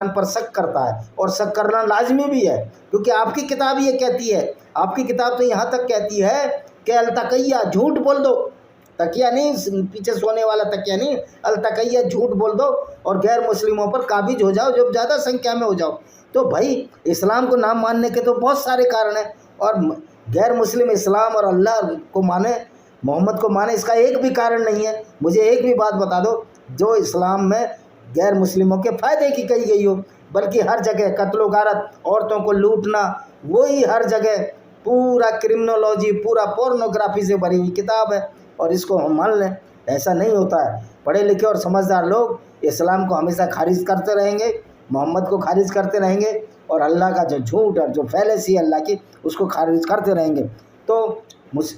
पर शक करता है, और शक करना लाजमी भी है, क्योंकि आपकी किताब ये कहती है, आपकी किताब तो यहाँ तक कहती है कि अलतकैया, झूठ बोल दो, तकिया नहीं, पीछे सोने वाला तकिया नहीं, अलतकैया, झूठ बोल दो और गैर मुस्लिमों पर काबिज हो जाओ जब ज़्यादा संख्या में हो जाओ। तो भाई इस्लाम को ना मानने के तो बहुत सारे कारण हैं, और गैर मुस्लिम इस्लाम और अल्लाह को माने, मोहम्मद को माने, इसका एक भी कारण नहीं है। मुझे एक भी बात बता दो जो इस्लाम में गैर मुस्लिमों के फ़ायदे की कही गई हो, बल्कि हर जगह कत्लो गारत, औरतों को लूटना, वही हर जगह पूरा क्रिमिनोलॉजी, पूरा पोर्नोग्राफी से भरी हुई किताब है, और इसको हम मान लें। ऐसा नहीं होता है। पढ़े लिखे और समझदार लोग इस्लाम को हमेशा खारिज करते रहेंगे, मोहम्मद को खारिज करते रहेंगे, और अल्लाह का जो झूठ और जो फैलेसी है अल्लाह की, उसको खारिज करते रहेंगे। तो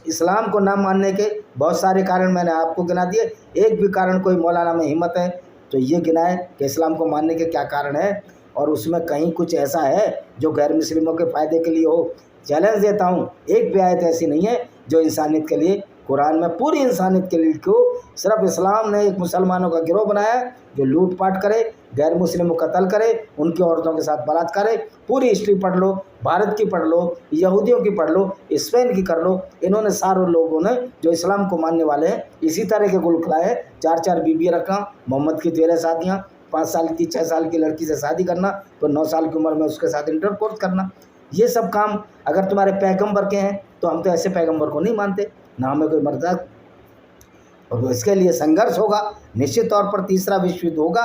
इस्लाम को ना मानने के बहुत सारे कारण मैंने आपको गिना दिए। एक भी कारण कोई मौलाना में हिम्मत है तो ये गिनाए कि इस्लाम को मानने के क्या कारण है, और उसमें कहीं कुछ ऐसा है जो गैर मुस्लिमों के फ़ायदे के लिए हो। चैलेंज देता हूँ, एक भी आयत ऐसी नहीं है जो इंसानियत के लिए, कुरान में पूरी इंसानियत के लिए क्यों, सिर्फ इस्लाम ने एक मुसलमानों का गिरोह बनाया है जो लूटपाट करे, गैर मुस्लिमों को कत्ल करे, उनकी औरतों के साथ बलात्कार करे। पूरी हिस्ट्री पढ़ लो, भारत की पढ़ लो, यहूदियों की पढ़ लो, स्पेन की कर लो। इन्होंने सारे लोगों ने जो इस्लाम को मानने वाले हैं इसी तरह के गुल खिलाए। 4-4 बीबियाँ रखना, मोहम्मद की 13 शादियाँ, 5 साल की 6 साल की लड़की से शादी करना, तो 9 साल की उम्र में उसके साथ इंटरकोर्स करना। ये सब काम अगर तुम्हारे पैगंबर के हैं तो हम तो ऐसे पैगंबर को नहीं मानते, ना हमें कोई मर्दा। और इसके लिए संघर्ष होगा निश्चित तौर पर। तीसरा विश्व युद्ध होगा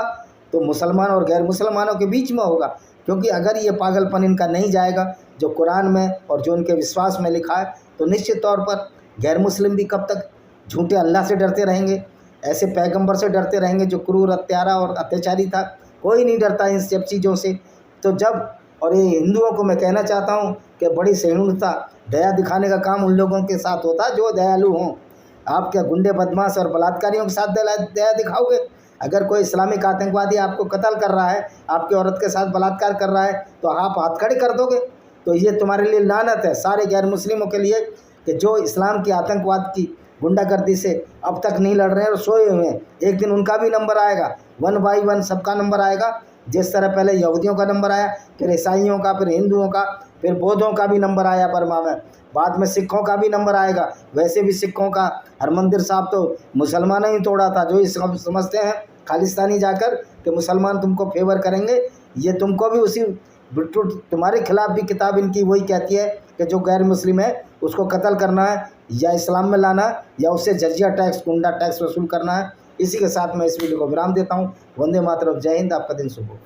तो मुसलमान और गैर मुसलमानों के बीच में होगा, क्योंकि अगर ये पागलपन इनका नहीं जाएगा जो कुरान में और जो उनके विश्वास में लिखा है, तो निश्चित तौर पर गैर मुस्लिम भी कब तक झूठे अल्लाह से डरते रहेंगे, ऐसे पैगंबर से डरते रहेंगे जो क्रूर, हत्यारा और अत्याचारी था। कोई नहीं डरता इन सब चीज़ों से। तो जब, और ये हिंदुओं को मैं कहना चाहता हूँ कि बड़ी सहिष्णुता, दया दिखाने का काम उन लोगों के साथ होता है जो दयालु हों। आप क्या गुंडे, बदमाश और बलात्कारियों के साथ दया दिखाओगे? अगर कोई इस्लामिक आतंकवादी आपको कत्ल कर रहा है, आपकी औरत के साथ बलात्कार कर रहा है, तो आप हाथ खड़े कर दोगे? तो ये तुम्हारे लिए लानत है, सारे गैर मुस्लिमों के लिए, कि जो इस्लाम की आतंकवाद की गुंडागर्दी से अब तक नहीं लड़ रहे हैं और सोए हुए हैं। एक दिन उनका भी नंबर आएगा, 1 बाई 1 सबका नंबर आएगा। जिस तरह पहले यहूदियों का नंबर आया, फिर ईसाइयों का, फिर हिंदुओं का, फिर बौद्धों का भी नंबर आया बर्मा में, बाद में सिखों का भी नंबर आएगा। वैसे भी सिखों का हरमंदिर साहब तो मुसलमानों ही तोड़ा था, जो इस समझते हैं खालिस्तानी जाकर कि मुसलमान तुमको फेवर करेंगे, ये तुमको भी उसी तुम्हारे खिलाफ भी किताब इनकी वही कहती है कि जो गैर मुस्लिम है उसको कत्ल करना है, या इस्लाम में लाना, या उससे जजिया टैक्स, गुंडा टैक्स वसूल करना है। इसी के साथ मैं इस वीडियो को विराम देता हूँ। वंदे मातरम, जय हिंद, आपका दिन शुभ हो।